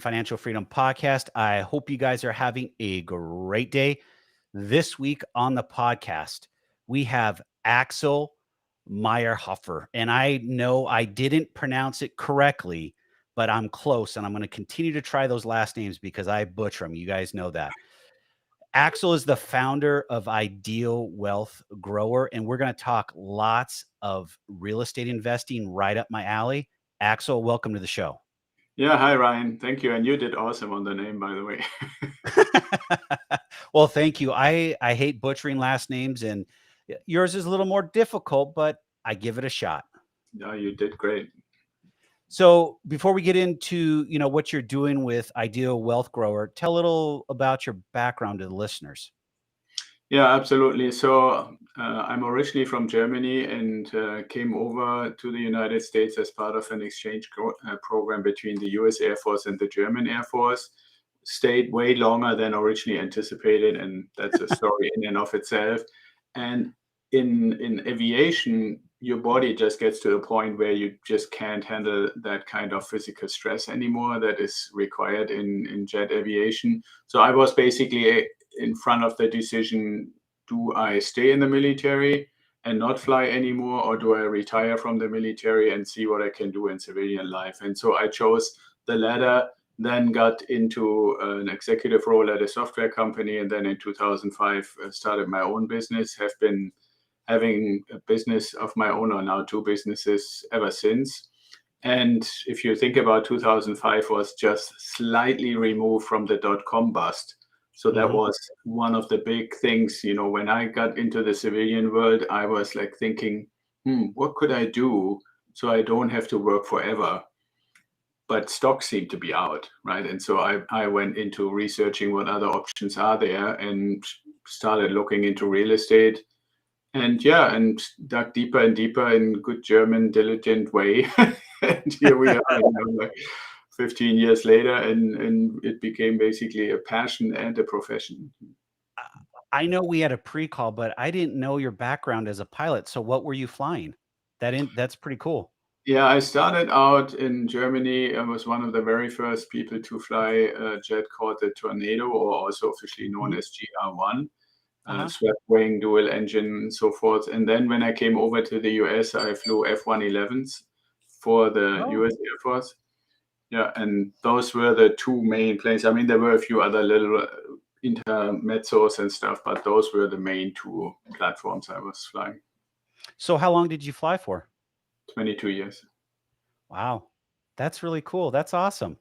Financial Freedom Podcast. I hope you guys are having a great day. This week on the podcast, we have Axel Meierhoefer. And I know I didn't pronounce it correctly, but I'm close. And I'm going to continue to try those last names because I butcher them. You guys know that. Axel is the founder of Ideal Wealth Grower, and we're going to talk lots of real estate investing right up my alley. Axel, welcome to the show. Yeah, hi Ryan. Thank you. And you did awesome on the name, by the way. Well, thank you. I hate butchering last names, and yours is a little more difficult, but I give it a shot. No, you did great. So before we get into what you're doing with Ideal Wealth Grower, tell a little about your background to the listeners. Yeah, absolutely. So I'm originally from Germany and came over to the United States as part of an exchange program between the US Air Force and the German Air Force. Stayed way longer than originally anticipated, and that's a story in and of itself. And in aviation, your body just gets to a point where you just can't handle that kind of physical stress anymore that is required in jet aviation. So I was basically in front of the decision, do I stay in the military and not fly anymore, or do I retire from the military and see what I can do in civilian life? And so I chose the latter, then got into an executive role at a software company, and then in 2005 started my own business. Have been having a business of my own, or now two businesses, ever since. And if you think about 2005 was just slightly removed from the dot-com bust. So that Mhm. was one of the big things, when I got into the civilian world, I was like thinking, what could I do so I don't have to work forever? But stocks seem to be out, right? And so I went into researching what other options are there and started looking into real estate. And yeah, and dug deeper and deeper in good German, diligent way. And here we are, like 15 years later, and it became basically a passion and a profession. I know we had a pre-call, but I didn't know your background as a pilot. So what were you flying? That's pretty cool. Yeah, I started out in Germany. I was one of the very first people to fly a jet called the Tornado, or also officially known Mhm. as GR1, Uh-huh. swept wing, dual engine, and so forth. And then when I came over to the US, I flew F-111s for the Oh. US Air Force. Yeah, and those were the two main planes. I mean, there were a few other little intermezzos and stuff, but those were the main two platforms I was flying. So how long did you fly for? 22 years. Wow. That's really cool. That's awesome.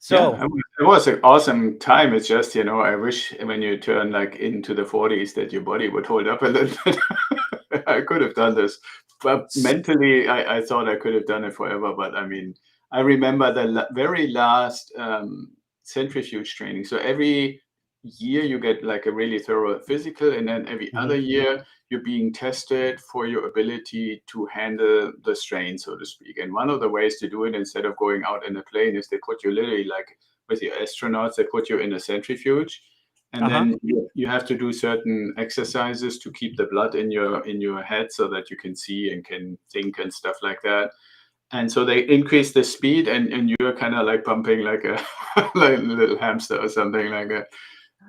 Yeah, So, it was an awesome time. It's just, I wish when you turn like into the 40s that your body would hold up a little bit. I could have done this, but s- mentally, I thought I could have done it forever. But I mean, I remember the very last centrifuge training. So every year you get like a really thorough physical, and then every other Mhm. year you're being tested for your ability to handle the strain, so to speak. And one of the ways to do it, instead of going out in a plane, is they put you literally like with your astronauts, they put you in a centrifuge, and Uh-huh. then you have to do certain exercises to keep the blood in your head so that you can see and can think and stuff like that. And so they increase the speed, and you're kind of like pumping like a like a little hamster or something like that.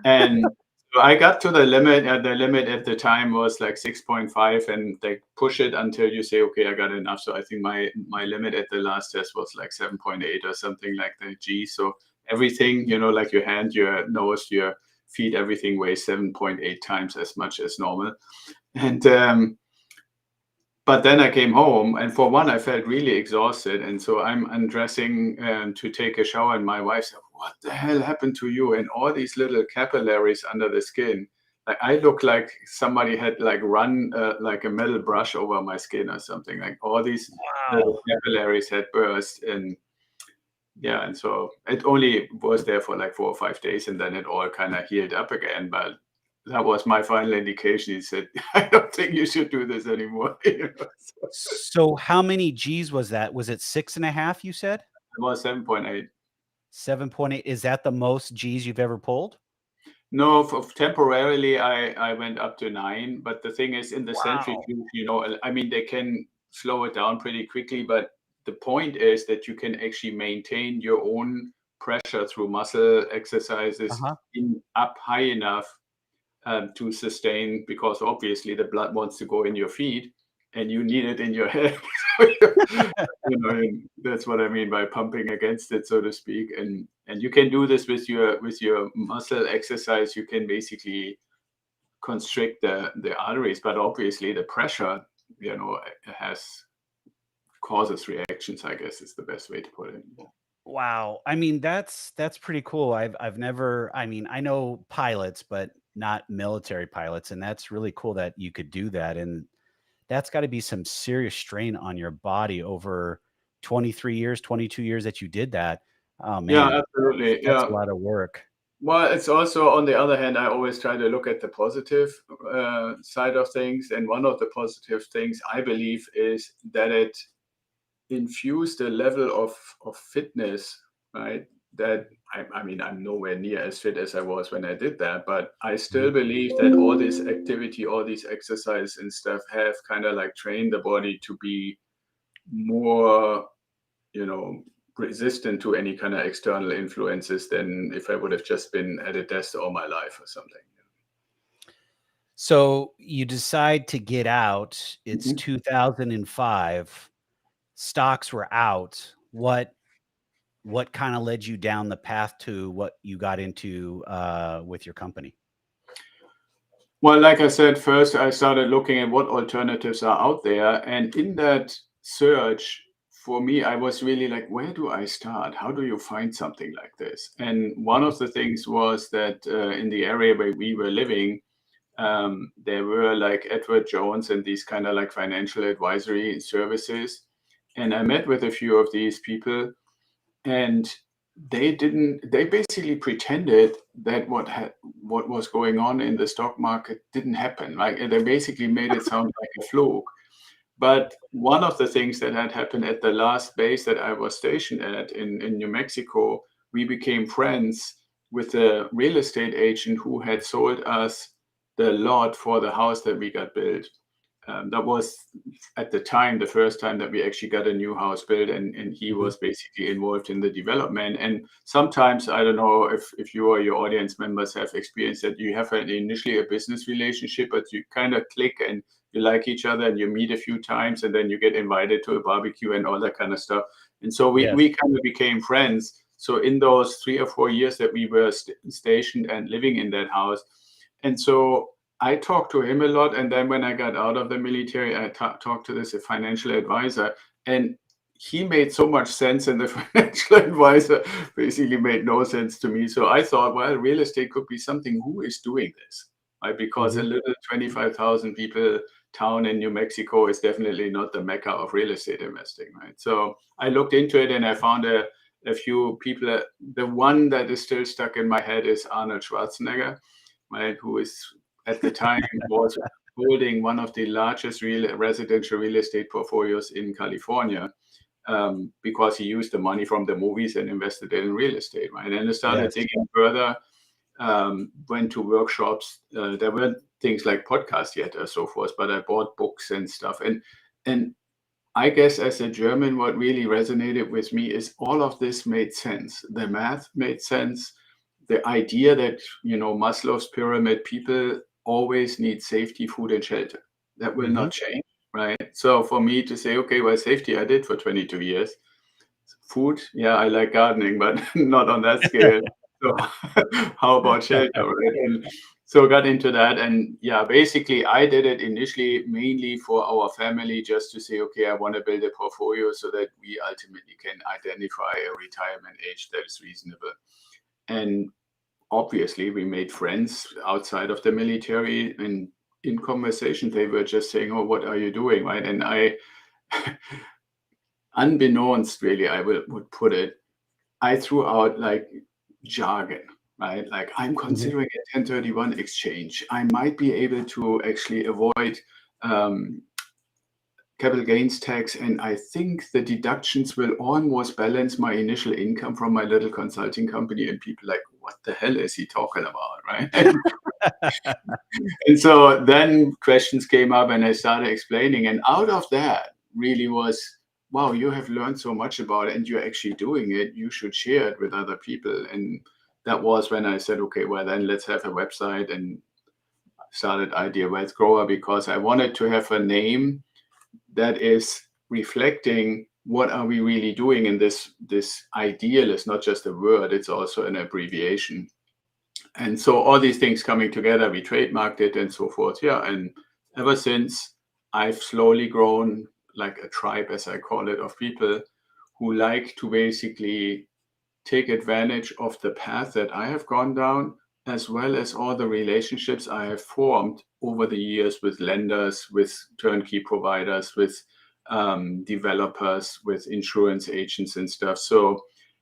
And so I got to the limit. The limit at the time was like 6.5, and they push it until you say, okay, I got enough. So I think my limit at the last test was like 7.8 or something like that. G. So everything, like your hand, your nose, your feet, everything weighs 7.8 times as much as normal. And but then I came home, and for one, I felt really exhausted. And so I'm undressing to take a shower, and my wife said, "What the hell happened to you?" And all these little capillaries under the skin. Like I look like somebody had like run like a metal brush over my skin or something. Like all these little Wow. capillaries had burst, and yeah, and so it only was there for like 4 or 5 days, and then it all kind of healed up again. But that was my final indication. He said, "I don't think you should do this anymore." So So how many G's was that? Was it 6.5, you said? it was 7.8. 7.8. Is that the most G's you've ever pulled? No, temporarily I went up to 9, but the thing is in the Wow. centrifuge, I mean they can slow it down pretty quickly, but the point is that you can actually maintain your own pressure through muscle exercises Uh-huh. up high enough to sustain, because obviously the blood wants to go in your feet and you need it in your head. That's what I mean by pumping against it, so to speak. And you can do this with your muscle exercise. You can basically constrict the arteries, but obviously the pressure, has causes reactions, I guess is the best way to put it. Wow. I mean, that's pretty cool. I've never, I mean, I know pilots, but not military pilots, and that's really cool that you could do that. And that's got to be some serious strain on your body over 23 years, 22 years that you did that. Oh Yeah, man, absolutely. that's a Yeah. lot of work. Well, it's also, on the other hand, I always try to look at the positive side of things. And one of the positive things I believe is that it infused a level of fitness, right? That I mean, I'm nowhere near as fit as I was when I did that, but I still Mhm. believe that all this activity, all these exercise and stuff have kind of like trained the body to be more, you know, resistant to any kind of external influences than if I would have just been at a desk all my life or something. So you decide to get out. It's Mhm. 2005. Stocks were out. What kind of led you down the path to what you got into with your company? Well, like I said, first I started looking at what alternatives are out there. And in that search, for me, I was really like, where do I start? How do you find something like this? And one Mhm. of the things was that in the area where we were living, there were like Edward Jones and these kind of like financial advisory services. And I met with a few of these people, and they basically pretended that what was going on in the stock market didn't happen. Like, and they basically made it sound like a fluke. But one of the things that had happened at the last base that I was stationed at in New Mexico, we became friends with a real estate agent who had sold us the lot for the house that we got built. That was at the time the first time that we actually got a new house built, and he Mhm. was basically involved in the development. And sometimes, I don't know if you or your audience members have experienced that, you have initially a business relationship, but you kind of click and you like each other and you meet a few times, and then you get invited to a barbecue and all that kind of stuff. And so Yes. we kind of became friends. So in those 3 or 4 years that we were stationed and living in that house, and so I talked to him a lot. And then when I got out of the military, I talked to this financial advisor, and he made so much sense, and the financial advisor basically made no sense to me. So I thought, well, real estate could be something. Who is doing this? Right? Because a Mhm. little 25,000 people town in New Mexico is definitely not the mecca of real estate investing, right? So I looked into it and I found a few people. The one that is still stuck in my head is Arnold Schwarzenegger, right? Who is at the time was holding one of the largest residential real estate portfolios in California, because he used the money from the movies and invested it in real estate, right? And I started Yes. digging further, went to workshops. There weren't things like podcasts yet or so forth, but I bought books and stuff. And I guess as a German, what really resonated with me is all of this made sense. The math made sense. The idea that, Maslow's pyramid, people always need safety, food, and shelter. That will Mhm. not change, right? So for me to say, okay, well, safety I did for 22 years. Food, yeah, I like gardening, but not on that scale. So how about shelter, right? And so got into that, and yeah, basically I did it initially mainly for our family, just to say, okay, I want to build a portfolio so that we ultimately can identify a retirement age that is reasonable. And obviously we made friends outside of the military, and in conversation they were just saying, oh, what are you doing, right? And I unbeknownst, really, would put it, I threw out like jargon, right? Like, I'm Mhm. considering a 1031 exchange. I might be able to actually avoid um, capital gains tax, and I think the deductions will almost balance my initial income from my little consulting company. And people like, what the hell is he talking about, right? And so then questions came up, and I started explaining, and out of that really was wow, you have learned so much about it and you're actually doing it. You should share it with other people. And that was when I said, okay, well, then let's have a website, and started Idea Wealth Grower, because I wanted to have a name that is reflecting what are we really doing in this. Ideal is not just a word, it's also an abbreviation. And so all these things coming together, we trademarked it and so forth. Yeah. And ever since, I've slowly grown like a tribe, as I call it, of people who like to basically take advantage of the path that I have gone down, as well as all the relationships I have formed over the years with lenders, with turnkey providers, with developers, with insurance agents and stuff. So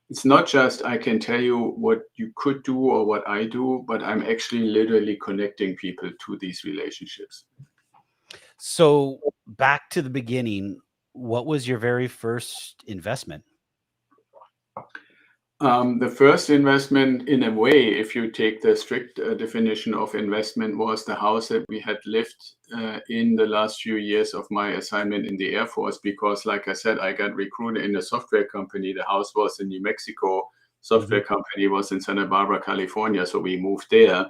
it's not just I can tell you what you could do or what I do, but I'm actually literally connecting people to these relationships. So back to the beginning, what was your very first investment? The first investment, in a way, if you take the strict definition of investment, was the house that we had lived in the last few years of my assignment in the Air Force. Because, like I said, I got recruited in a software company. The house was in New Mexico. Software company was in Santa Barbara, California. So we moved there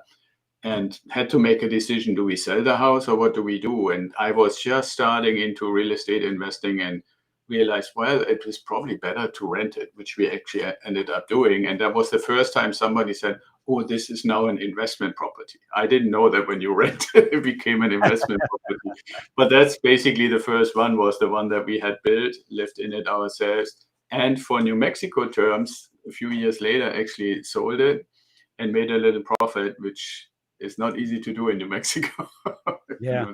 and had to make a decision. Do we sell the house or what do we do? And I was just starting into real estate investing and realized, well, it was probably better to rent it, which we actually ended up doing. And that was the first time somebody said, oh, this is now an investment property. I didn't know that when you rent it, it became an investment property. But that's basically the first one, was the one that we had built, lived in it ourselves. And for New Mexico terms, a few years later, actually sold it and made a little profit, which is not easy to do in New Mexico. Yeah.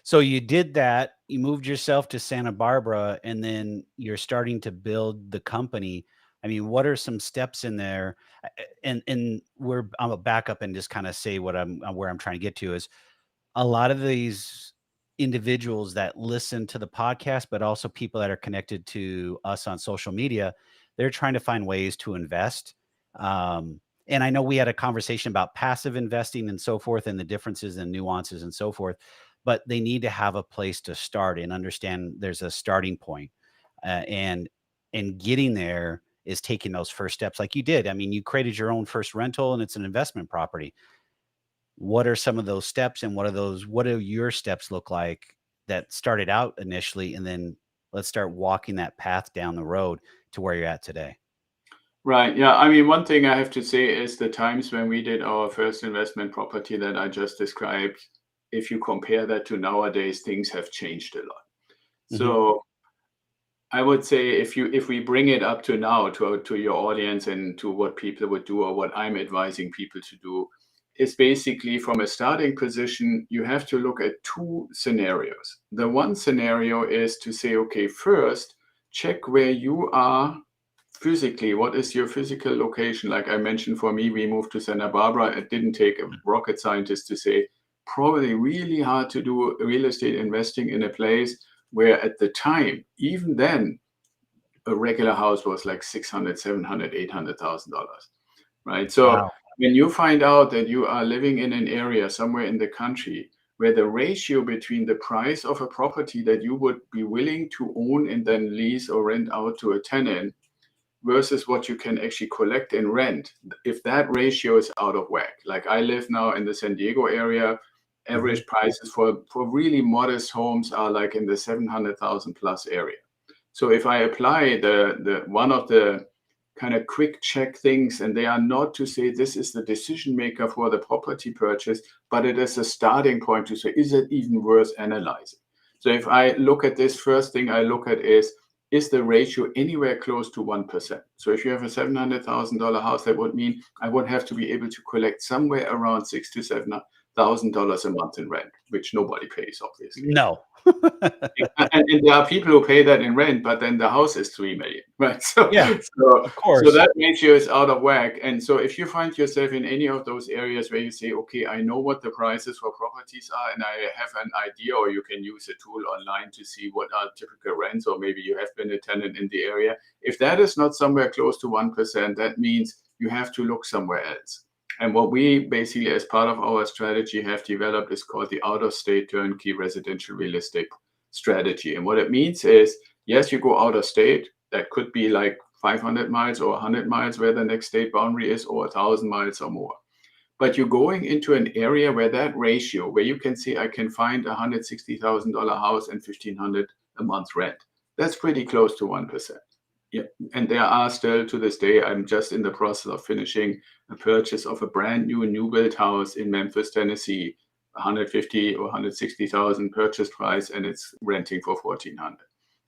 So you did that, you moved yourself to Santa Barbara, and then you're starting to build the company. I mean, what are some steps in there? And I'm gonna back up and just kind of say what where I'm trying to get to is a lot of these individuals that listen to the podcast, but also people that are connected to us on social media, they're trying to find ways to invest. And I know we had a conversation about passive investing and so forth, and the differences and nuances and so forth, but they need to have a place to start and understand there's a starting point. And getting there is taking those first steps like you did. I mean, you created your own first rental and it's an investment property. What are some of those steps, and what do your steps look like that started out initially, and then let's start walking that path down the road to where you're at today? Right. Yeah. I mean, one thing I have to say is the times when we did our first investment property that I just described, if you compare that to nowadays, things have changed a lot. Mhm. So I would say if we bring it up to now to your audience and to what people would do or what I'm advising people to do, is basically from a starting position, you have to look at two scenarios. The one scenario is to say, okay, first, check where you are physically. What is your physical location? Like I mentioned, for me, we moved to Santa Barbara. It didn't take a rocket scientist to say, probably really hard to do real estate investing in a place where at the time, even then, a regular house was like 600, 700, $800,000, right? So Wow. when you find out that you are living in an area somewhere in the country where the ratio between the price of a property that you would be willing to own and then lease or rent out to a tenant versus what you can actually collect and rent, if that ratio is out of whack. Like I live now in the San Diego area, Mhm. average prices for really modest homes are like in the 700,000 plus area. So if I apply the one of the kind of quick check things, and they are not to say this is the decision maker for the property purchase, but it is a starting point to say, is it even worth analyzing? So if I look at this, first thing I look at is the ratio anywhere close to 1%? So if you have a $700,000 house, that would mean I would have to be able to collect somewhere around $6,000 to $7,000 a month in rent, which nobody pays, obviously. No. And there are people who pay that in rent, but then the house is 3 million, right? So, Yeah, so, of so course. that ratio is out of whack. And so if you find yourself in any of those areas where you say, okay, I know what the prices for properties are, and I have an idea, or you can use a tool online to see what are typical rents, or maybe you have been a tenant in the area. If that is not somewhere close to 1%, that means you have to look somewhere else. And what we basically, as part of our strategy, have developed is called the out-of-state turnkey residential real estate strategy. And what it means is Yes, you go out of state. That could be like 500 miles or 100 miles where the next state boundary is, or 1,000 miles or more. But you're going into an area where that ratio, where you can see I can find a $160,000 house and $1,500 a month rent. That's pretty close to 1%. Yeah. And there are still, to this day, I'm just in the process of finishing a purchase of a brand new built house in Memphis, Tennessee, 150 or 160,000 purchase price, and it's renting for 1,400.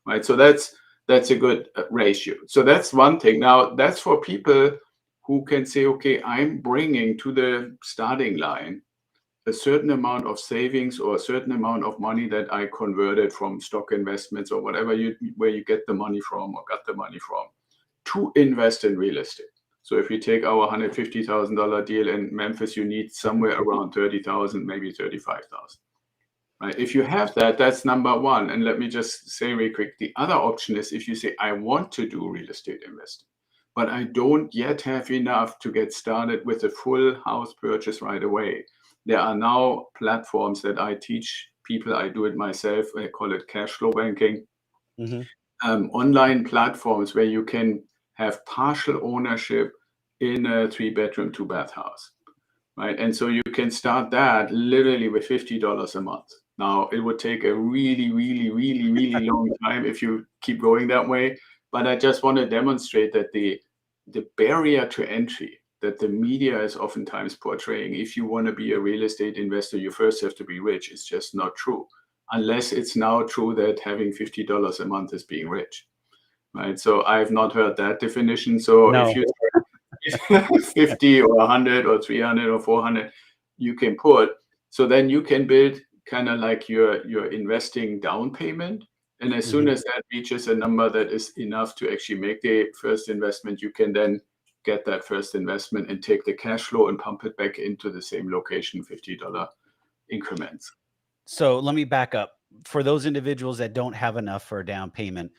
Right. So that's a good ratio. So that's one thing. Now that's for people who can say, okay, I'm bringing to the starting line a certain amount of savings or a certain amount of money that I converted from stock investments or whatever where you get the money from or got the money from, to invest in real estate. So if you take our $150,000 deal in Memphis, you need somewhere around 30,000, maybe 35,000. Right? If you have that, that's number one. And let me just say real quick, the other option is if you say, I want to do real estate investing, but I don't yet have enough to get started with a full house purchase right away. There are now platforms that I teach people. I do it myself. I call it cash flow banking. Online platforms where you can have partial ownership in a 3-bedroom, 2-bath house. Right. And so you can start that literally with $50 a month. Now, it would take a really, really, really, really long time if you keep going that way. But I just want to demonstrate that the barrier to entry that the media is oftentimes portraying, if you want to be a real estate investor, you first have to be rich, is just not true. Unless it's now true that having $50 a month is being rich. Right. So I've not heard that definition. So No. if you 50 or 100 or 300 or 400 you can put, so then you can build kind of like your investing down payment, and as soon as that reaches a number that is enough to actually make the first investment, you can then get that first investment and take the cash flow and pump it back into the same location, $50 increments. So let me back up. For those individuals that don't have enough for a down payment,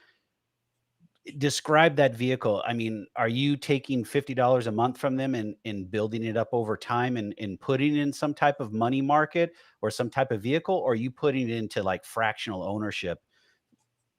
describe that vehicle. I mean, are you taking $50 a month from them and building it up over time and putting it in some type of money market or some type of vehicle, or are you putting it into like fractional ownership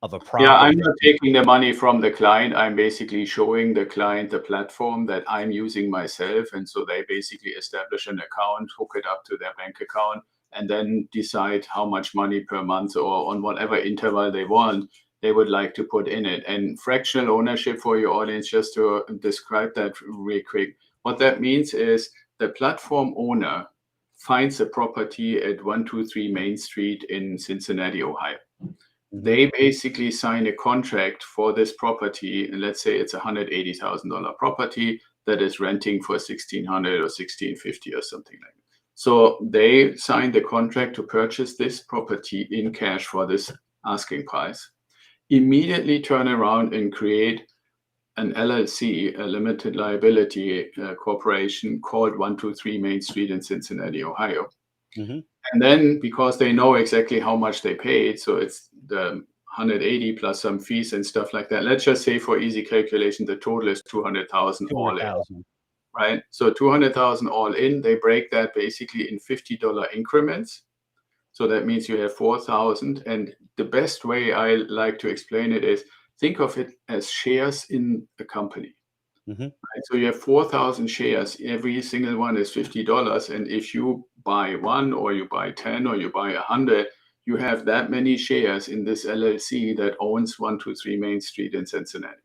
of a property? Yeah, I'm not taking the money from the client. I'm basically showing the client the platform that I'm using myself. And so they basically establish an account, hook it up to their bank account, and then decide how much money per month or on whatever interval they want, they would like to put in it. And fractional ownership, for your audience, just to describe that real quick, what that means is the platform owner finds a property at 123 Main Street in Cincinnati, Ohio. They basically sign a contract for this property, and let's say it's a $180,000 property that is renting for $1,600 or $1,650 or something like that. So they signed the contract to purchase this property in cash for this asking price, immediately turn around and create an LLC, a limited liability corporation called 123 Main Street in Cincinnati, Ohio. And then, because they know exactly how much they paid, so it's the 180 plus some fees and stuff like that. Let's just say, for easy calculation, the total is 200,000 all in. Right? So 200,000 all in. They break that basically in $50 increments. So that means you have 4,000. And the best way I like to explain it is, think of it as shares in a company. Right? So you have 4,000 shares. Every single one is $50. And if you buy one, or you buy 10, or you buy 100, you have that many shares in this LLC that owns 123 Main Street in Cincinnati.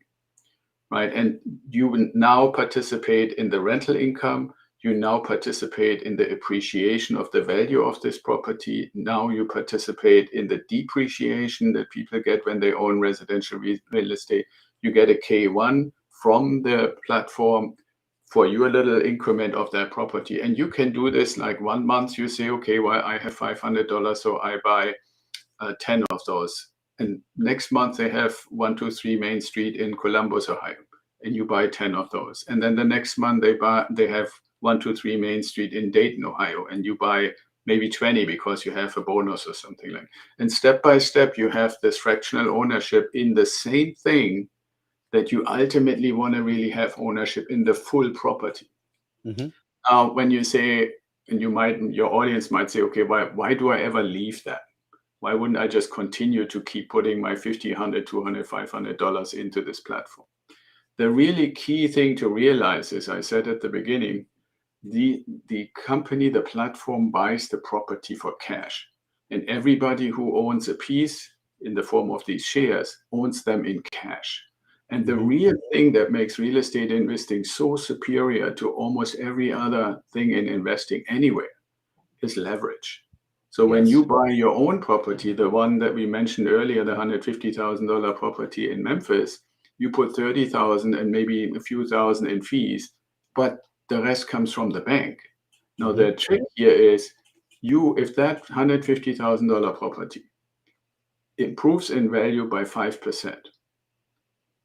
Right? And you will now participate in the rental income. You now participate in the appreciation of the value of this property. Now you participate in the depreciation that people get when they own residential real estate. You get a K1 from the platform for your little increment of that property. And you can do this like 1 month. You say, okay, well, I have $500, so I buy 10 of those. And next month they have 123 Main Street in Columbus, Ohio, and you buy 10 of those. And then the next month they have 123 Main Street in Dayton, Ohio, and you buy maybe 20 because you have a bonus or something like that. And step by step, you have this fractional ownership in the same thing that you ultimately want to really have ownership in the full property. When you say, and your audience might say, okay, why do I ever leave that? Why wouldn't I just continue to keep putting my $50, $100, $200, $500 into this platform? The really key thing to realize is, I said at the beginning, the company, the platform buys the property for cash. And everybody who owns a piece in the form of these shares owns them in cash. And the real thing that makes real estate investing so superior to almost every other thing in investing anywhere is leverage. So when you buy your own property, the one that we mentioned earlier, the $150,000 property in Memphis, you put 30,000 and maybe a few thousand in fees, but the rest comes from the bank. Now the trick here is, if that $150,000 property improves in value by 5%,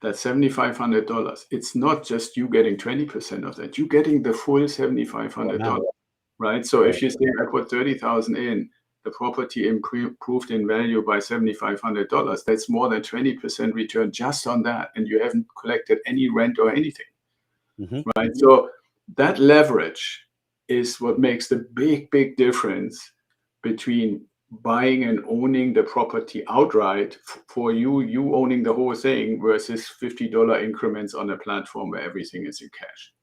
that's $7,500. It's not just you getting 20% of that, you're getting the full $7,500, right? So if you say I put 30,000 in, the property improved in value by $7,500, that's more than 20% return just on that, and you haven't collected any rent or anything, right? So that leverage is what makes the big difference between buying and owning the property outright for you owning the whole thing versus $50 increments on a platform where everything is in cash.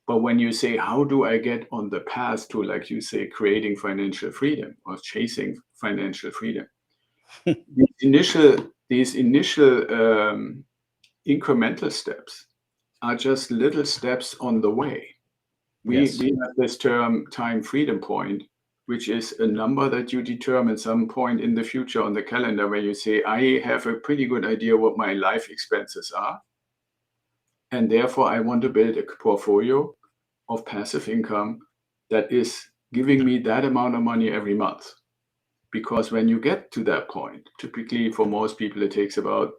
But when you say, how do I get on the path to, like you say, creating financial freedom or chasing financial freedom? These initial incremental steps are just little steps on the way. We have this term time freedom point, which is a number that you determine some point in the future on the calendar where you say, I have a pretty good idea what my life expenses are. And therefore, I want to build a portfolio of passive income that is giving me that amount of money every month. Because when you get to that point, typically for most people, it takes about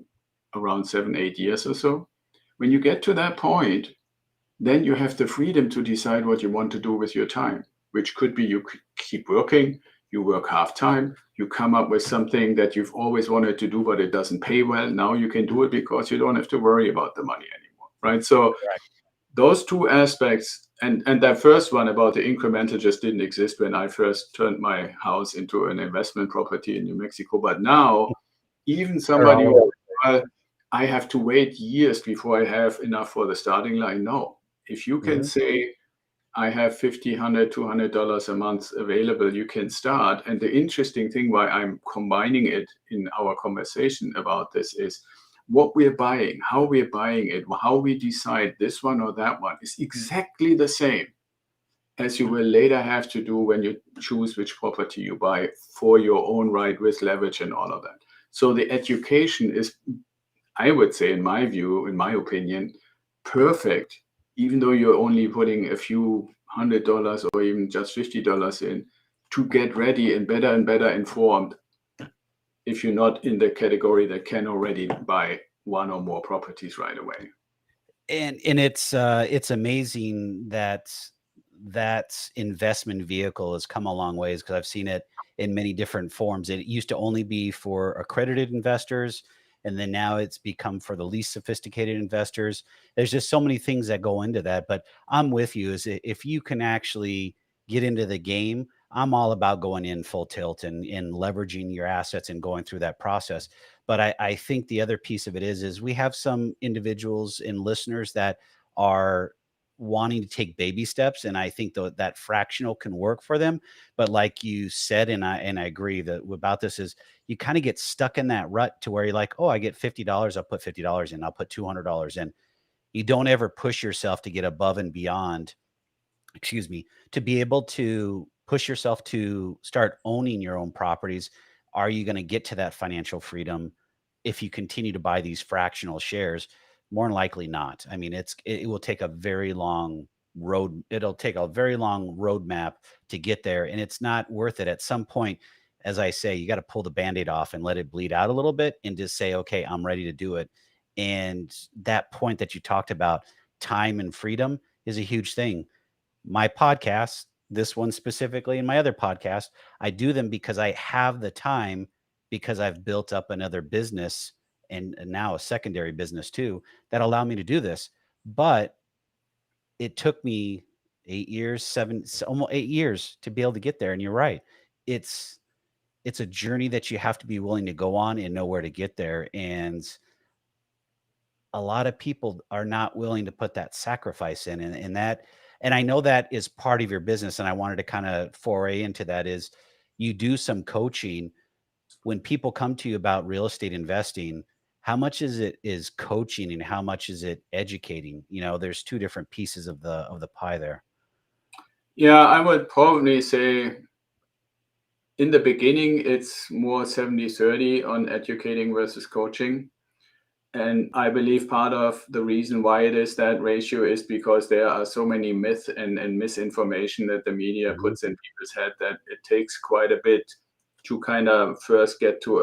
around 7-8 years or so. When you get to that point, then you have the freedom to decide what you want to do with your time, which could be you keep working, you work half time, you come up with something that you've always wanted to do, but it doesn't pay well. Now you can do it because you don't have to worry about the money anymore, right? So those two aspects, and that first one about the incremental just didn't exist when I first turned my house into an investment property in New Mexico. But now, even somebody who, well, I have to wait years before I have enough for the starting line. No, if you can say, I have $50, $100, $200 a month available, you can start. And the interesting thing why I'm combining it in our conversation about this is what we're buying, how we're buying it, how we decide this one or that one is exactly the same as you will later have to do when you choose which property you buy for your own right with leverage and all of that. So the education is, I would say, in my view, in my opinion, perfect, even though you're only putting a few $100 or even just $50 in, to get ready and better informed if you're not in the category that can already buy one or more properties right away. And it's amazing that that investment vehicle has come a long ways, because I've seen it in many different forms. It used to only be for accredited investors, and then now it's become for the least sophisticated investors. There's just so many things that go into that. But I'm with you, is if you can actually get into the game, I'm all about going in full tilt and leveraging your assets and going through that process. But I think the other piece of it is we have some individuals and listeners that are wanting to take baby steps, and I think that fractional can work for them. But like you said, and I agree that about this, is you kind of get stuck in that rut to where you're like, oh, I get $50, I'll put $50 in, I'll put $200 in. You don't ever push yourself to get above and beyond, excuse me, to be able to push yourself to start owning your own properties. Are you going to get to that financial freedom if you continue to buy these fractional shares? More than likely not. I mean, it will take a very long road. It'll take a very long roadmap to get there, and it's not worth it. At some point, as I say, you got to pull the Band-Aid off and let it bleed out a little bit and just say, okay, I'm ready to do it. And that point that you talked about, time and freedom, is a huge thing. My podcast, this one specifically, and my other podcast, I do them because I have the time, because I've built up another business and now a secondary business too, that allow me to do this. But it took me 8 years, almost 8 years to be able to get there. And you're right. It's it's a journey that you have to be willing to go on and know where to get there. And a lot of people are not willing to put that sacrifice in. And that, and I know that is part of your business. And I wanted to kind of foray into that is you do some coaching when people come to you about real estate investing. How much is it is coaching and how much is it educating? You know, there's two different pieces of the pie there. Yeah, I would probably say in the beginning, it's more 70-30 on educating versus coaching. And I believe part of the reason why it is that ratio is because there are so many myths and misinformation that the media Mhm. puts in people's head that it takes quite a bit to kind of first get to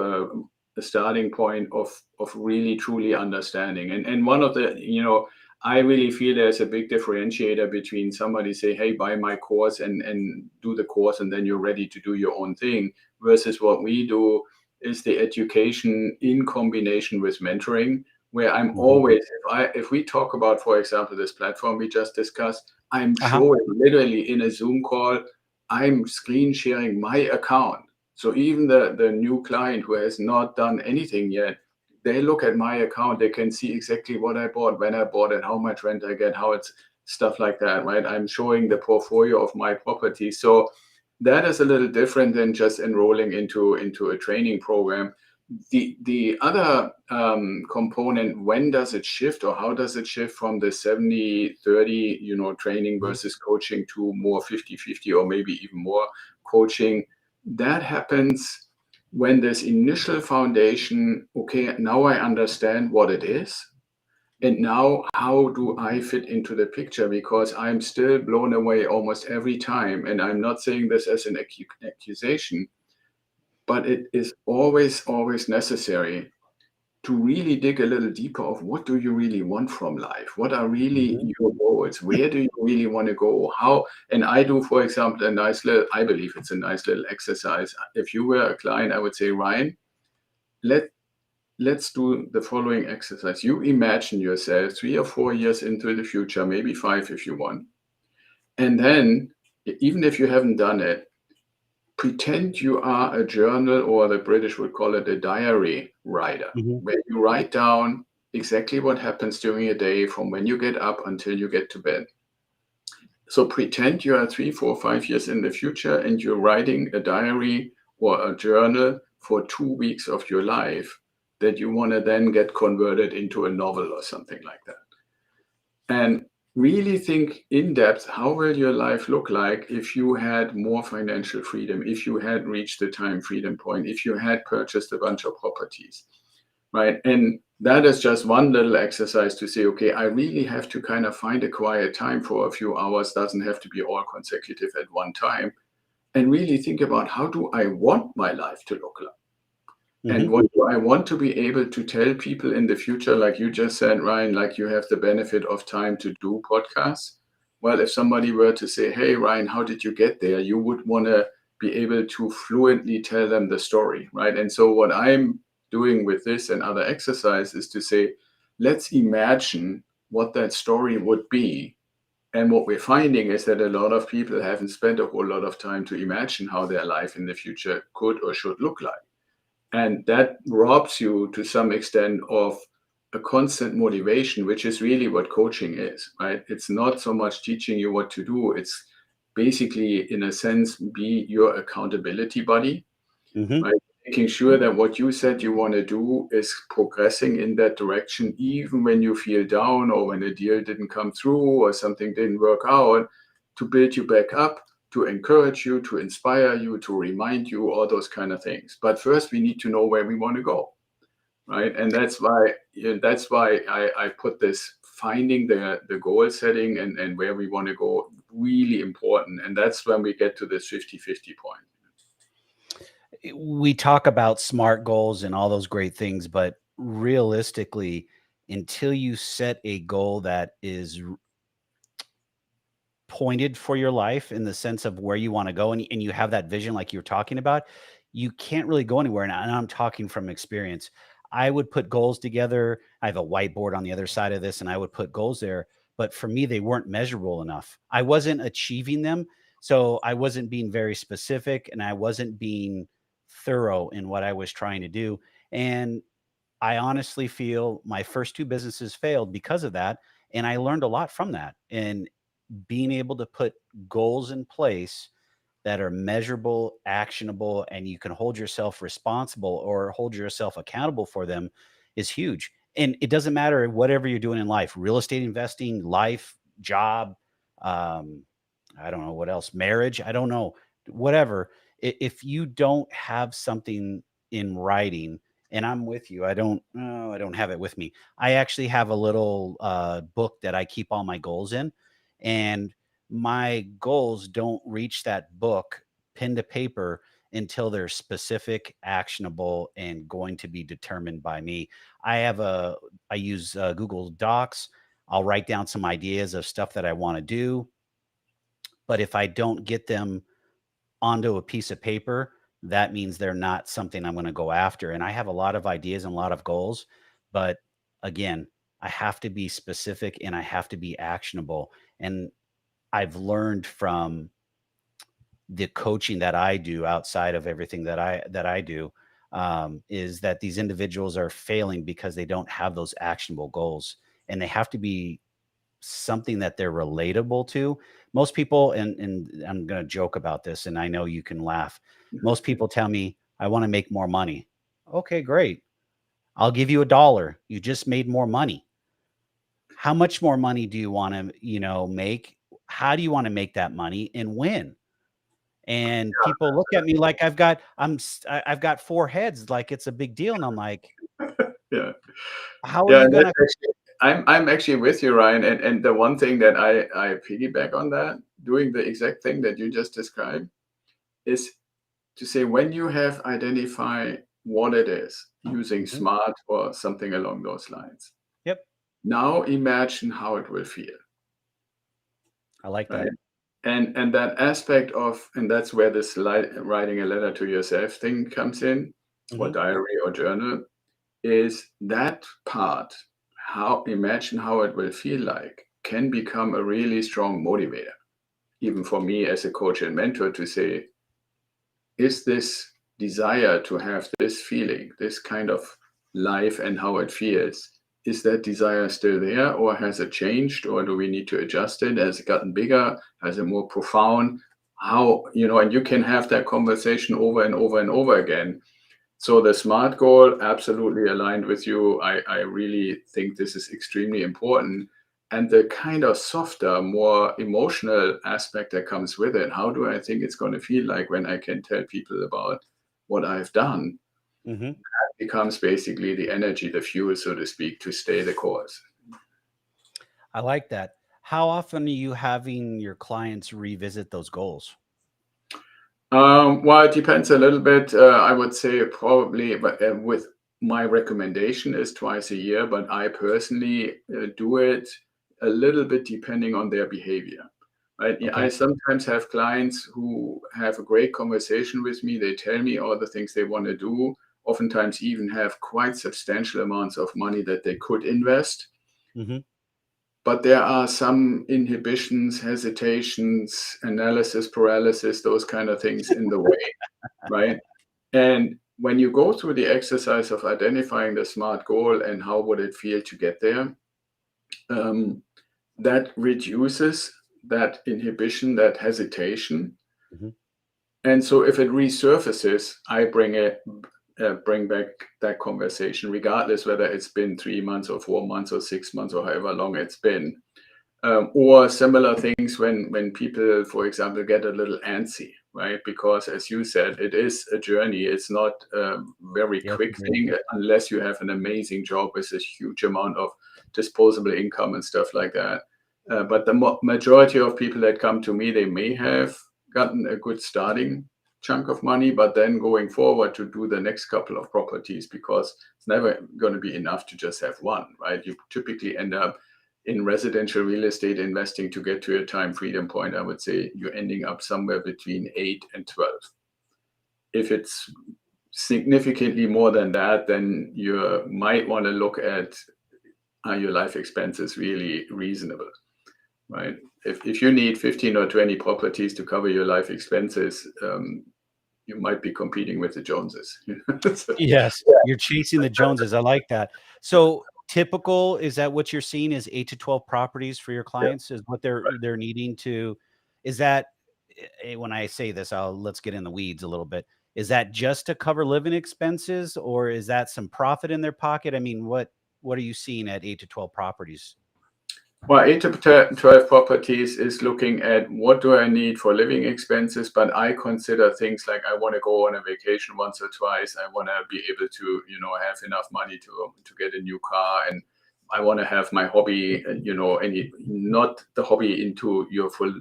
a starting point of really truly understanding. And one of the, I really feel there's a big differentiator between somebody say, hey, buy my course and do the course and then you're ready to do your own thing, versus what we do is the education in combination with mentoring, where I'm Mhm. always, if we talk about, for example, this platform we just discussed, I'm Uh-huh. showing literally in a Zoom call, I'm screen sharing my account. So even the new client who has not done anything yet, they look at my account, they can see exactly what I bought, when I bought it, how much rent I get, how it's stuff like that, right? I'm showing the portfolio of my property. So that is a little different than just enrolling into a training program. The other component, when does it shift or how does it shift from the 70-30, training Mhm. versus coaching to more 50-50 or maybe even more coaching? That happens when this initial foundation, okay, now I understand what it is. And now, how do I fit into the picture? Because I'm still blown away almost every time. And I'm not saying this as an accusation, but it is always, always necessary to really dig a little deeper of what do you really want from life? What are really Mhm. your goals? Where do you really want to go? How? And I do, for example, a nice little, I believe it's a nice little exercise. If you were a client, I would say, Ryan, let let's do the following exercise. You imagine yourself 3 or 4 years into the future, maybe 5 if you want. And then, even if you haven't done it, pretend you are a journal, or the British would call it a diary writer, Mhm. where you write down exactly what happens during a day from when you get up until you get to bed. So pretend you are 3, 4, 5 years in the future and you're writing a diary or a journal for 2 weeks of your life that you want to then get converted into a novel or something like that. And really think in depth, how will your life look like if you had more financial freedom, if you had reached the time freedom point, if you had purchased a bunch of properties, right? And that is just one little exercise to say, okay, I really have to kind of find a quiet time for a few hours, doesn't have to be all consecutive at one time, and really think about how do I want my life to look like? And Mhm. what do I want to be able to tell people in the future, like you just said, Ryan, like you have the benefit of time to do podcasts. Well, if somebody were to say, hey, Ryan, how did you get there? You would want to be able to fluently tell them the story, right? And so, what I'm doing with this and other exercises is to say, let's imagine what that story would be. And what we're finding is that a lot of people haven't spent a whole lot of time to imagine how their life in the future could or should look like. And that robs you to some extent of a constant motivation, which is really what coaching is, right? It's not so much teaching you what to do, it's basically, in a sense, be your accountability buddy, Mhm. right? Making sure that what you said you want to do is progressing in that direction, even when you feel down or when a deal didn't come through or something didn't work out, to build you back up, to encourage you, to inspire you, to remind you, all those kind of things. But first, we need to know where we want to go, right? And that's why, I put this finding the goal setting and where we want to go really important. And that's when we get to this 50-50 point. We talk about SMART goals and all those great things, but realistically, until you set a goal that is pointed for your life in the sense of where you want to go and you have that vision like you're talking about, you can't really go anywhere. And I'm talking from experience. I would put goals together. I have a whiteboard on the other side of this and I would put goals there. But for me, they weren't measurable enough. I wasn't achieving them. So I wasn't being very specific and I wasn't being thorough in what I was trying to do. And I honestly feel my first two businesses failed because of that. And I learned a lot from that. And being able to put goals in place that are measurable, actionable, and you can hold yourself responsible or hold yourself accountable for them is huge. And it doesn't matter whatever you're doing in life, real estate investing, life, job, um, I don't know what else, marriage, I don't know, whatever. If you don't have something in writing, and I'm with you, I don't have it with me. I actually have a little book that I keep all my goals in. And my goals don't reach that book pen to paper until they're specific, actionable, and going to be determined by me. I use Google Docs. I'll write down some ideas of stuff that I want to do. But if I don't get them onto a piece of paper, that means they're not something I'm going to go after. And I have a lot of ideas and a lot of goals, but again, I have to be specific and I have to be actionable. And I've learned from the coaching that I do outside of everything that I do, is that these individuals are failing because they don't have those actionable goals, and they have to be something that they're relatable to. Most people, and I'm going to joke about this, and I know you can laugh. Most people tell me, I want to make more money. Okay, great. I'll give you $1. You just made more money. How much more money do you want to, make? How do you want to make that money and when? And people look at me like I've got 4 heads, like it's a big deal. And I'm like, Yeah. how are Yeah, you and gonna? that's actually, I'm actually with you, Ryan. And the one thing that I piggyback on that, doing the exact thing that you just described, is to say when you have identified what it is using Mhm. SMART or something along those lines. Yep. Now imagine how it will feel, I like right? that. And that aspect of, and that's where this writing a letter to yourself thing comes in, or Mhm. diary or journal, is that part, how imagine how it will feel like, can become a really strong motivator, even for me as a coach and mentor, to say, is this desire to have this feeling, this kind of life and how it feels, is that desire still there, or has it changed, or do we need to adjust it? Has it gotten bigger? Has it more profound? How, and you can have that conversation over and over and over again. So the SMART goal, absolutely aligned with you. I really think this is extremely important. And the kind of softer, more emotional aspect that comes with it. How do I think it's going to feel like when I can tell people about what I've done? Mhm. That becomes basically the energy, the fuel, so to speak, to stay the course. I like that. How often are you having your clients revisit those goals? Well, it depends a little bit. I would say probably, but with my recommendation is twice a year, but I personally do it a little bit depending on their behavior. Right? Yeah, I Okay. sometimes have clients who have a great conversation with me. They tell me all the things they want to do, oftentimes even have quite substantial amounts of money that they could invest. Mhm. But there are some inhibitions, hesitations, analysis paralysis, those kind of things in the way, right? And when you go through the exercise of identifying the SMART goal and how would it feel to get there, um, that reduces that inhibition, that hesitation. Mhm. And so if it resurfaces, I bring back that conversation, regardless whether it's been 3 months or 4 months or 6 months or however long it's been. Or similar things when people, for example, get a little antsy, right? Because as you said, it is a journey. It's not a very Yes, quick it is. thing unless you have an amazing job with a huge amount of disposable income and stuff like that. But the majority of people that come to me, they may have gotten a good starting chunk of money, but then going forward to do the next couple of properties, because it's never going to be enough to just have one, right? You typically end up in residential real estate investing to get to your time freedom point. I would say you're ending up somewhere between 8 and 12. If it's significantly more than that, then you might want to look at, are your life expenses really reasonable, right? If you need 15 or 20 properties to cover your life expenses, you might be competing with the Joneses. So, Yes, you're chasing the Joneses. I like that. So typical, is that what you're seeing is 8 to 12 properties for your yeah. clients is what they're needing to, is that when I say this, let's get in the weeds a little bit. Is that just to cover living expenses or is that some profit in their pocket? I mean, what are you seeing at 8 to 12 properties? Well, 8 to 12 properties is looking at what do I need for living expenses, but I consider things like I want to go on a vacation once or twice. I want to be able to, have enough money to get a new car, and I want to have my hobby, not the hobby into your full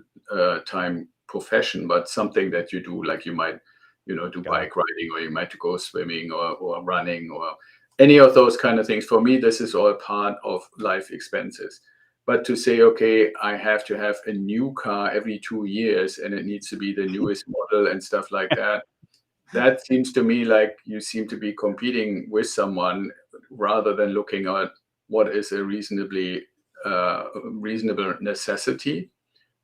time profession, but something that you do, like you might, do Got it. bike riding, or you might go swimming or running or any of those kind of things. For me, this is all part of life expenses. But to say, okay, I have to have a new car every 2 years and it needs to be the newest model and stuff like that, that seems to me like you seem to be competing with someone rather than looking at what is a reasonable necessity,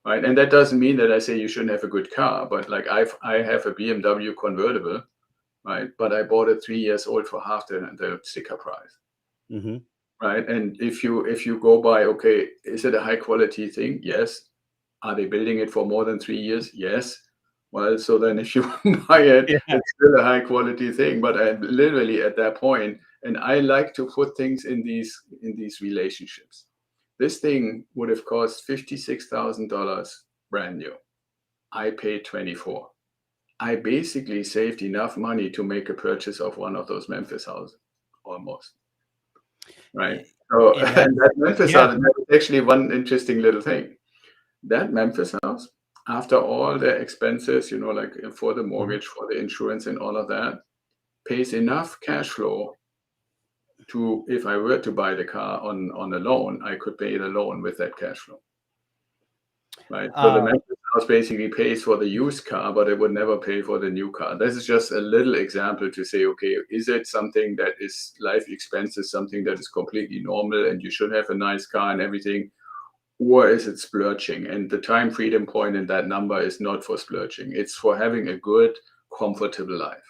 right? And that doesn't mean that I say you shouldn't have a good car, but like I have a BMW convertible, right? But I bought it 3 years old for half the sticker price. Mm-hmm. Right. And if you go by, okay, is it a high quality thing? Yes. Are they building it for more than 3 years? Yes. Well, so then if you buy it, Yeah. it's still a high quality thing. But I'm literally at that point, and I like to put things in these relationships. This thing would have cost $56,000 brand new. I paid 24. I basically saved enough money to make a purchase of one of those Memphis houses, almost. Right. So, And and that's, that Memphis yeah. house, that was actually one interesting little thing. That Memphis house, after all the expenses, like for the Mhm. mortgage, for the insurance, and all of that, pays enough cash flow to, if I were to buy the car on a loan, I could pay the loan with that cash flow. Right. So the Uh, Memphis house basically pays for the used car, but it would never pay for the new car. This is just a little example to say, okay, is it something that is life expenses, something that is completely normal and you should have a nice car and everything, or is it splurging? And the time freedom point in that number is not for splurging. It's for having a good, comfortable life.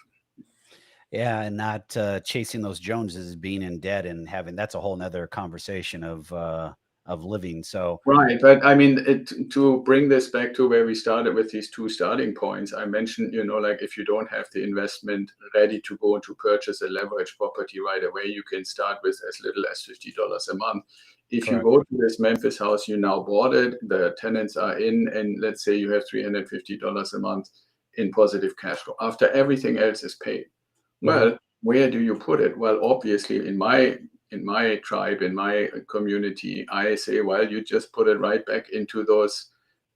yeah, and not chasing those Joneses, being in debt and having that's a whole nother conversation of living. So Right, but I mean, to bring this back to where we started with these two starting points, I mentioned, like if you don't have the investment ready to go to purchase a leverage property right away, you can start with as little as $50 a month. If you correct. go to this Memphis house, you now bought it, the tenants are in, and let's say you have $350 a month in positive cash flow after everything else is paid. Hmm. Well, where do you put it? Well, obviously, in my tribe, in my community, I say, well, you just put it right back into those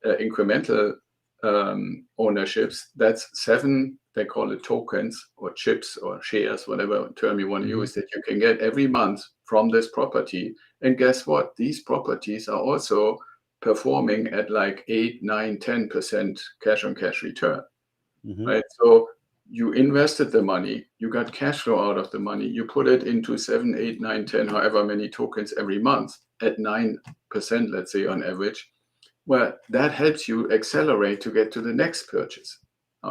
incremental ownerships. That's 7, they call it tokens or chips or shares, whatever term you want to Hmm. use, that you can get every month from this property. And guess what? These properties are also performing at like 8, 9, 10% cash on cash return, Hmm. right? So you invested the money, you got cash flow out of the money, you put it into 7, 8, 9, 10, however many tokens every month at 9%, let's say on average. Well, that helps you accelerate to get to the next purchase.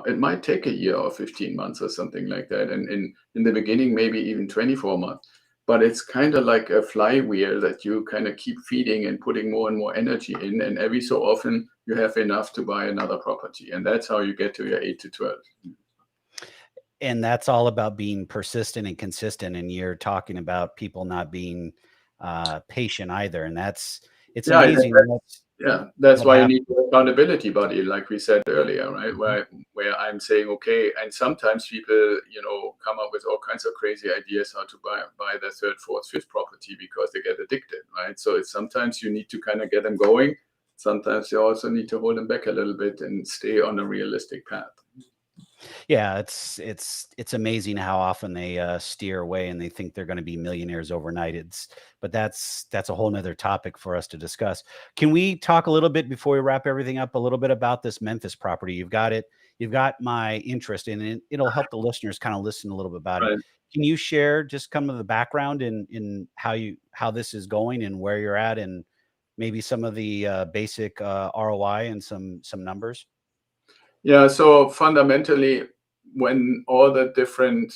It might take a year or 15 months or something like that. And in the beginning, maybe even 24 months. But it's kind of like a flywheel that you kind of keep feeding and putting more and more energy in. And every so often, you have enough to buy another property. And that's how you get to your 8 to 12. And that's all about being persistent and consistent. And you're talking about people not being patient either. And it's Yeah, amazing that's what why you happens. need an accountability body, like we said earlier, right? Where I'm saying, okay, and sometimes people, come up with all kinds of crazy ideas how to buy their third, fourth, fifth property because they get addicted, right? So it's sometimes you need to kind of get them going. Sometimes you also need to hold them back a little bit and stay on a realistic path. Yeah, it's amazing how often they steer away and they think they're going to be millionaires overnight. But that's a whole nother topic for us to discuss. Can we talk a little bit before we wrap everything up a little bit about this Memphis property? You've got it. You've got my interest in it. It'll help the listeners kind of listen a little bit about it. Right. Can you share just some of the background in how this is going and where you're at and maybe some of the basic ROI and some numbers? Yeah, so fundamentally, when all the different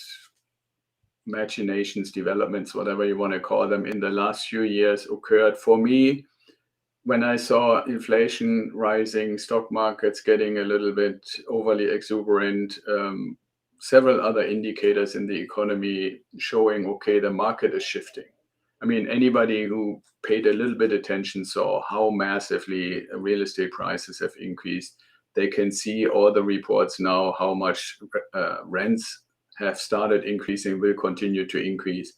machinations, developments, whatever you want to call them, in the last few years occurred, for me, when I saw inflation rising, stock markets getting a little bit overly exuberant, several other indicators in the economy showing, okay, the market is shifting. I mean, anybody who paid a little bit attention saw how massively real estate prices have increased. They can see all the reports now, how much rents have started increasing, will continue to increase.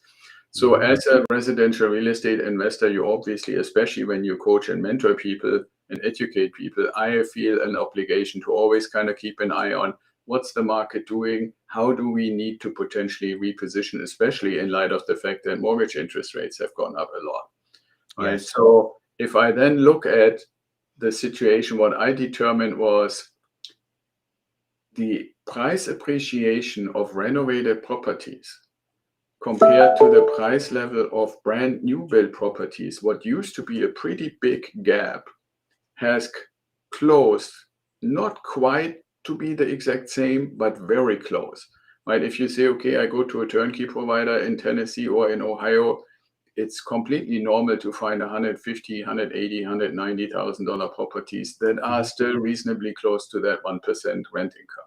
So as a residential real estate investor, you obviously, especially when you coach and mentor people and educate people, I feel an obligation to always kind of keep an eye on what's the market doing? How do we need to potentially reposition, especially in light of the fact that mortgage interest rates have gone up a lot, right? Yes. So if I then look at the situation, what I determined was the price appreciation of renovated properties compared to the price level of brand new build properties, what used to be a pretty big gap has closed, not quite to be the exact same, but very close, right? If you say, okay, I go to a turnkey provider in Tennessee or in Ohio, it's completely normal to find $150,000, $180,000, $190,000 properties that are still reasonably close to that 1% rent income.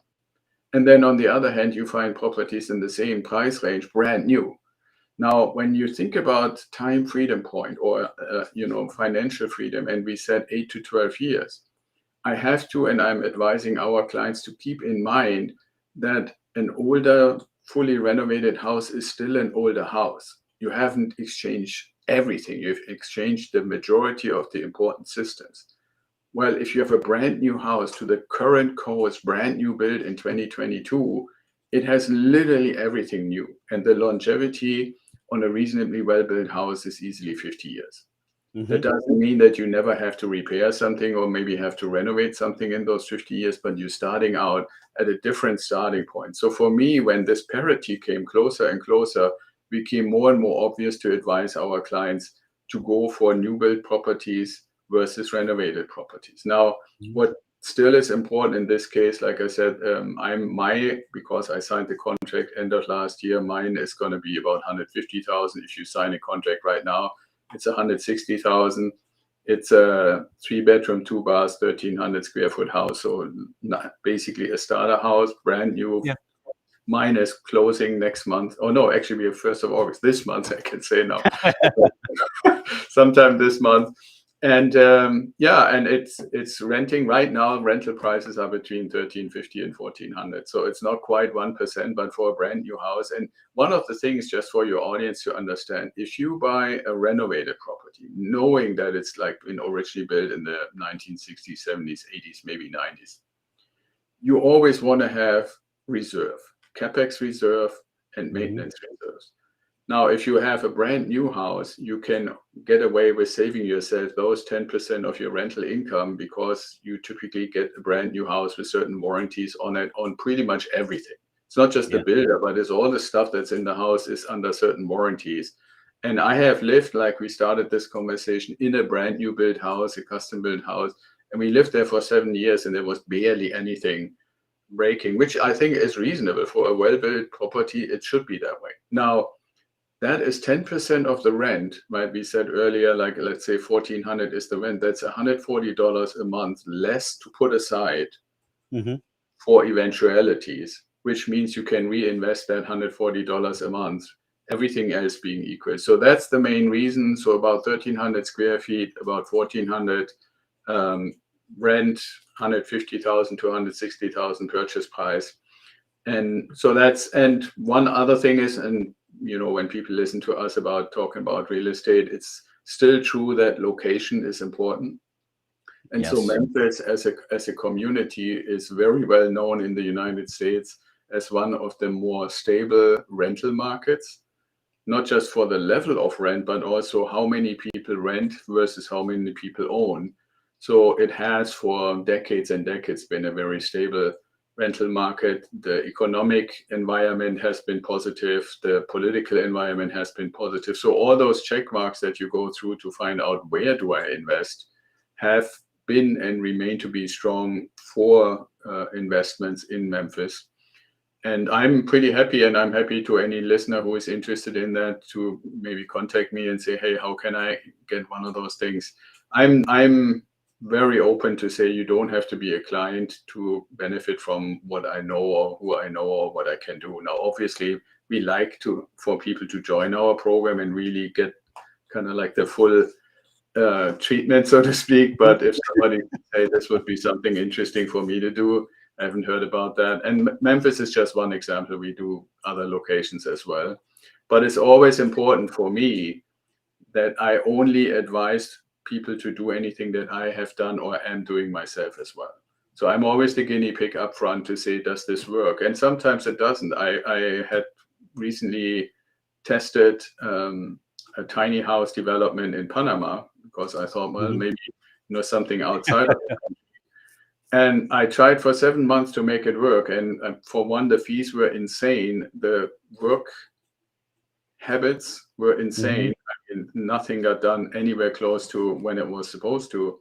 And then on the other hand, you find properties in the same price range, brand new. Now, when you think about time freedom point or financial freedom, and we said 8 to 12 years, I have to, and I'm advising our clients to keep in mind that an older, fully renovated house is still an older house. You haven't exchanged everything. You've exchanged the majority of the important systems. Well, if you have a brand new house to the current cost, brand new build in 2022, it has literally everything new. And the longevity on a reasonably well-built house is easily 50 years. That doesn't mean that you never have to repair something or maybe have to renovate something in those 50 years, but you're starting out at a different starting point. So for me, when this parity came closer and closer, it became more and more obvious to advise our clients to go for new build properties versus renovated properties. Now, what still is important in this case, like I said, because I signed the contract end of last year, mine is going to be about 150,000. If you sign a contract right now, it's 160,000. It's a 3-bedroom, 2 baths, 1,300 square foot house. So basically a starter house, brand new. Yeah. Mine is closing next month. Oh no, actually we have 1st of August, this month, I can say now. Sometime this month. And and it's renting right now. Rental prices are between $1,350 and $1,400. So it's not quite 1%, but for a brand new house. And one of the things, just for your audience to understand, if you buy a renovated property, knowing that it's like been originally built in the 1960s, 70s, 80s, maybe 90s, you always want to have reserve, capex reserve, and maintenance reserves. Now, if you have a brand new house, you can get away with saving yourself those 10% of your rental income because you typically get a brand new house with certain warranties on it, on pretty much everything. It's not just the builder, but it's all the stuff that's in the house is under certain warranties. And I have lived, like we started this conversation, in a brand new built house, a custom built house, and we lived there for 7 years and there was barely anything breaking, which I think is reasonable for a well-built property. It should be that way. Now, that is 10% of the rent, right? We said earlier, like let's say $1,400 is the rent. That's $140 a month less to put aside for eventualities, which means you can reinvest that $140 a month, everything else being equal. So that's the main reason. So about 1,300 square feet, about 1,400 rent, 150,000 to 160,000 purchase price. And so and one other thing is, and when people listen to us about talking about real estate, it's still true that location is important. And so Memphis as a community is very well known in the United States as one of the more stable rental markets, not just for the level of rent, but also how many people rent versus how many people own. So it has for decades and decades been a very stable rental market. The economic environment has been positive. The political environment has been positive. So all those check marks that you go through to find out where do I invest have been and remain to be strong for investments in Memphis. And I'm pretty happy, and I'm happy to any listener who is interested in that to maybe contact me and say, hey, how can I get one of those things? I'm very open to say you don't have to be a client to benefit from what I know or who I know or what I can do. Now, obviously, we like for people to join our program and really get kind of like the full treatment, so to speak. But if somebody say this would be something interesting for me to do, I haven't heard about that. And Memphis is just one example. We do other locations as well. But it's always important for me that I only advise people to do anything that I have done or am doing myself as well. So I'm always the guinea pig up front to say, does this work? And sometimes it doesn't. I had recently tested a tiny house development in Panama because I thought, well, Mhm. maybe something outside of it. And I tried for 7 months to make it work. And for one, the fees were insane. The work habits were insane. Mhm. I mean, nothing got done anywhere close to when it was supposed to.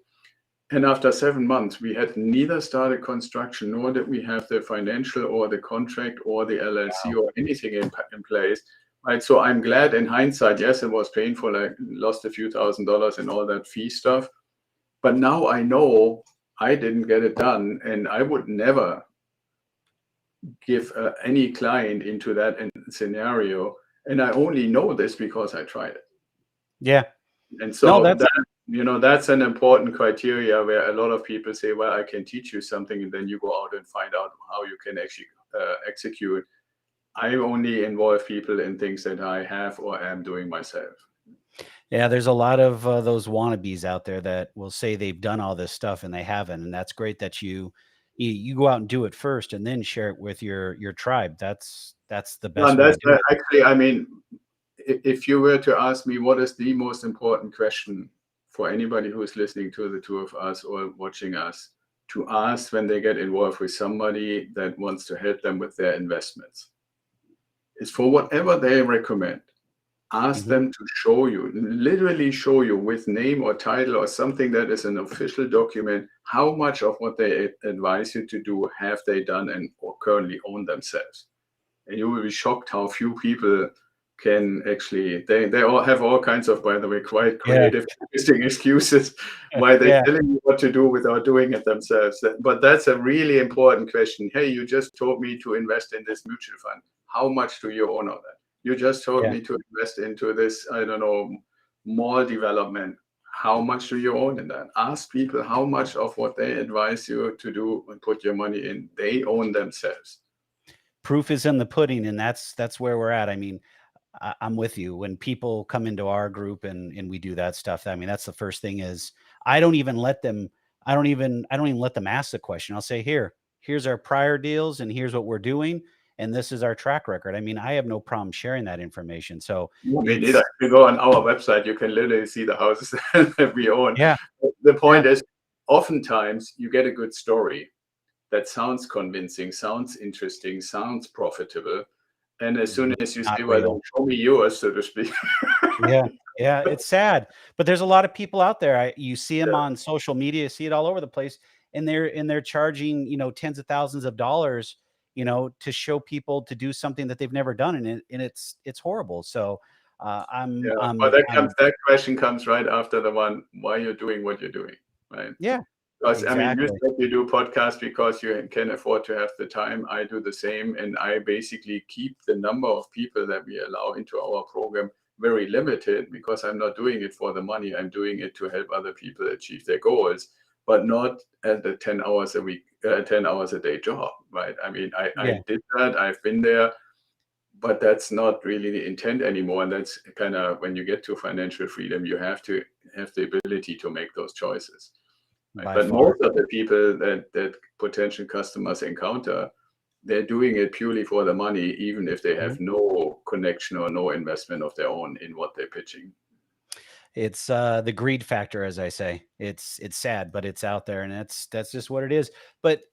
And after 7 months, we had neither started construction, nor did we have the financial or the contract or the LLC Wow. or anything in place. Right. So I'm glad in hindsight, yes, it was painful. I lost a few $1,000s and all that fee stuff. But now I know I didn't get it done, and I would never give any client into that scenario. And I only know this because I tried it. Yeah. And No, so that's that's an important criteria where a lot of people say, well, I can teach you something, and then you go out and find out how you can actually execute. I only involve people in things that I have or am doing myself. yeah, there's a lot of those wannabes out there that will say they've done all this stuff and they haven't. And that's great that you go out and do it first and then share it with your tribe. That's the Yeah, best and way to that's do it. actually, I mean, if you were to ask me what is the most important question for anybody who is listening to the two of us or watching us to ask when they get involved with somebody that wants to help them with their investments, is for whatever they recommend, ask Mhm. them to show you, literally show you with name or title or something that is an official document, how much of what they advise you to do have they done and or currently own themselves. And you will be shocked how few people can actually, they all have all kinds of, by the way, quite Yeah. creative, interesting excuses why they're Yeah. telling you what to do without doing it themselves. But that's a really important question. Hey, you just told me to invest in this mutual fund. How much do you own of that? You just told Yeah. me to invest into this, I don't know, mall development. How much do you own in that? Ask people how much of what they advise you to do and put your money in, they own themselves. Proof is in the pudding, and that's where we're at. I mean, I'm with you. When people come into our group and we do that stuff, I mean, that's the first thing is I don't even let them I don't even let them ask the question. I'll say, here's our prior deals and here's what we're doing. And this is our track record. I mean, I have no problem sharing that information. So Me neither. it's If you go on our website, you can literally see the houses that we own. yeah, The yeah. point is, oftentimes you get a good story that sounds convincing, sounds interesting, sounds profitable. And as soon Mhm. as you Not say, well, then real. show me yours, so to speak. Yeah. Yeah, it's sad, but there's a lot of people out there. You see them Yeah, on social media, see it all over the place, and they're charging, tens of thousands of dollars, to show people to do something that they've never done, and it's horrible. So, yeah. But I'm that question comes right after the one, why you're doing what you're doing, right? yeah, Because I mean, you exactly. said you do podcasts because you can afford to have the time. I do the same, and I basically keep the number of people that we allow into our program very limited because I'm not doing it for the money. I'm doing it to help other people achieve their goals, but not at the 10 hours a week, 10 hours a day job, right? I mean, I Yeah. did that. I've been there, but that's not really the intent anymore. And that's kind of when you get to financial freedom, you have to have the ability to make those choices. Right. By But far. most of the people that potential customers encounter, they're doing it purely for the money, even if they Mhm. have no connection or no investment of their own in what they're pitching. It's the greed factor, as I say. It's sad, but it's out there, and that's just what it is. But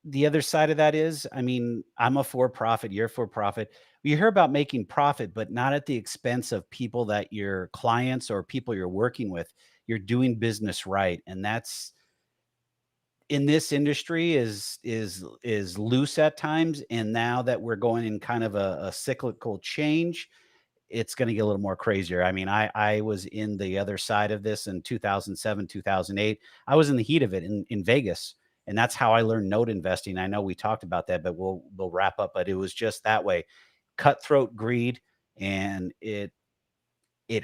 the other side of that is, I mean, I'm a for profit, you're for profit. You hear about making profit, but not at the expense of people that your clients or people you're working with. You're doing business right, and in this industry is loose at times, and now that we're going in kind of a cyclical change, it's going to get a little more crazier. I mean, I was in the other side of this in 2007, 2008. I was in the heat of it in Vegas, and that's how I learned note investing. I know we talked about that, but we'll wrap up. But it was just that way, cutthroat greed, and it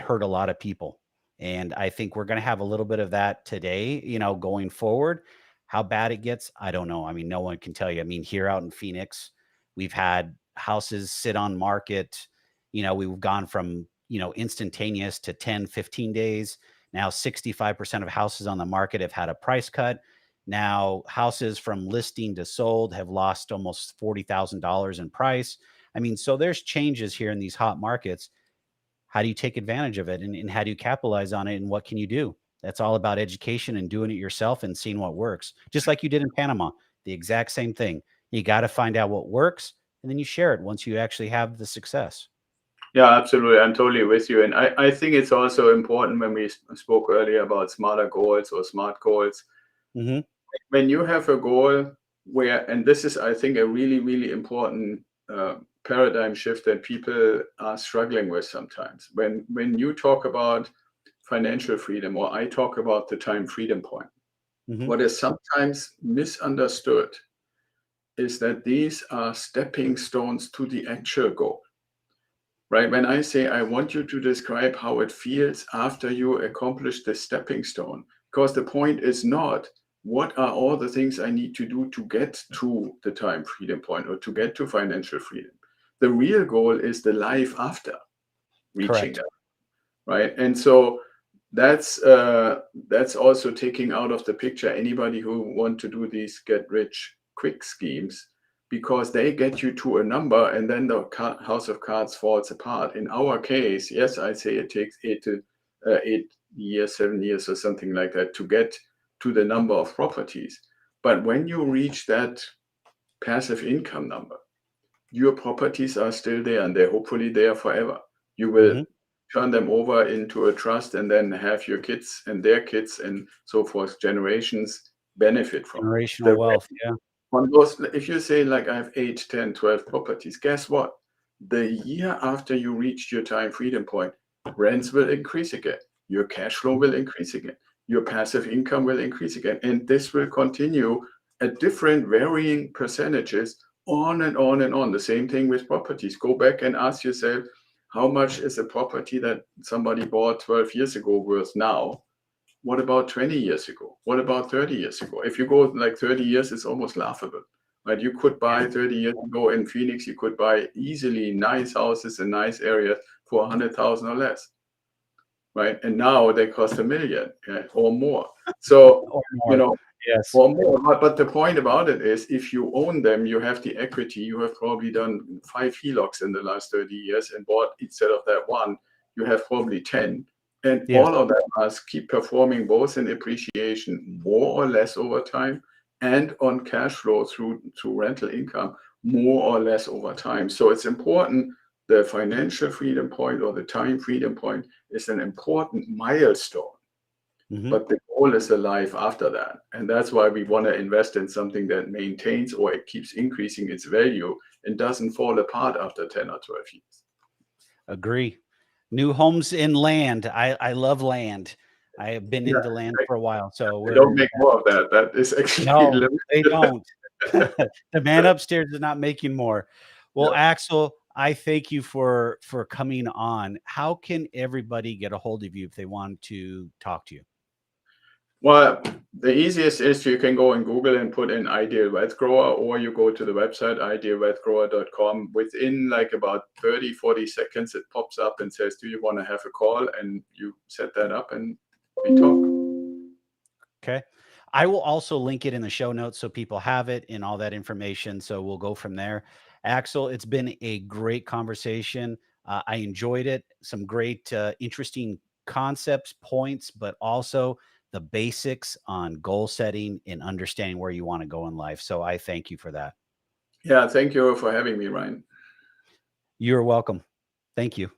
hurt a lot of people. And I think we're going to have a little bit of that today, going forward. How bad it gets, I don't know. I mean, no one can tell you. I mean, here out in Phoenix, we've had houses sit on market. We've gone from, instantaneous to 10, 15 days. Now 65% of houses on the market have had a price cut. Now houses from listing to sold have lost almost $40,000 in price. I mean, so there's changes here in these hot markets. How do you take advantage of it, and how do you capitalize on it, and what can you do? That's all about education and doing it yourself and seeing what works. Just like you did in Panama, the exact same thing. You got to find out what works, and then you share it once you actually have the success. Yeah, absolutely. I'm totally with you. And I think it's also important when we spoke earlier about smarter goals or smart goals. Mm-hmm. When you have a goal and this is, I think, a really, really important paradigm shift that people are struggling with sometimes. When you talk about financial freedom, or I talk about the time freedom point, Mm-hmm. what is sometimes misunderstood is that these are stepping stones to the actual goal. Right? When I say I want you to describe how it feels after you accomplish the stepping stone, because the point is not what are all the things I need to do to get to the time freedom point or to get to financial freedom. The real goal is the life after reaching Correct. that, right? And so that's also taking out of the picture anybody who want to do these get rich quick schemes, because they get you to a number and then the house of cards falls apart. In our case, yes, I say it takes 8 years, 7 years or something like that to get to the number of properties. But when you reach that passive income number, your properties are still there and they're hopefully there forever. You will Mm-hmm. turn them over into a trust and then have your kids and their kids and so forth, generations benefit from. Generational The wealth. Yeah. on those, if you say like I have 8, 10, 12 properties, guess what? The year after you reach your time freedom point, rents will increase again. Your cash flow will increase again. Your passive income will increase again. And this will continue at different varying percentages on and on and on. The same thing with properties. Go back and ask yourself, how much is a property that somebody bought 12 years ago worth now? What about 20 years ago? What about 30 years ago? If you go like 30 years, it's almost laughable. Right? You could buy 30 years ago in Phoenix, you could buy easily nice houses in nice areas for 100,000 or less. Right? And now they cost $1 million, or more. So, Or you more. know, Yes. or more. But the point about it is, if you own them, you have the equity. You have probably done 5 HELOCs in the last 30 years and bought, instead of that one, you have probably 10. And Yes. all of them must keep performing both in appreciation more or less over time and on cash flow through rental income more or less over time. So it's important. The financial freedom point or the time freedom point is an important milestone. Mm-hmm. But the goal is the life after that. And that's why we want to invest in something that maintains or it keeps increasing its value and doesn't fall apart after 10 or 12 years. Agree. New homes in land. I love land. I have been into land for a while. So They don't make more of that. That is actually no, limited. they don't. The man upstairs is not making more. Well, Yeah. Axel, I thank you for coming on. How can everybody get a hold of you if they want to talk to you? Well, the easiest is you can go in Google and put in ideal wealth grower, or you go to the website idealwealthgrower.com. Within like about 30, 40 seconds, it pops up and says, do you want to have a call? And you set that up and we talk. Okay. I will also link it in the show notes so people have it and all that information. So we'll go from there. Axel, it's been a great conversation. I enjoyed it. Some great, interesting concepts, points, but also the basics on goal setting and understanding where you want to go in life. So I thank you for that. Yeah, thank you for having me, Ryan. You're welcome. Thank you.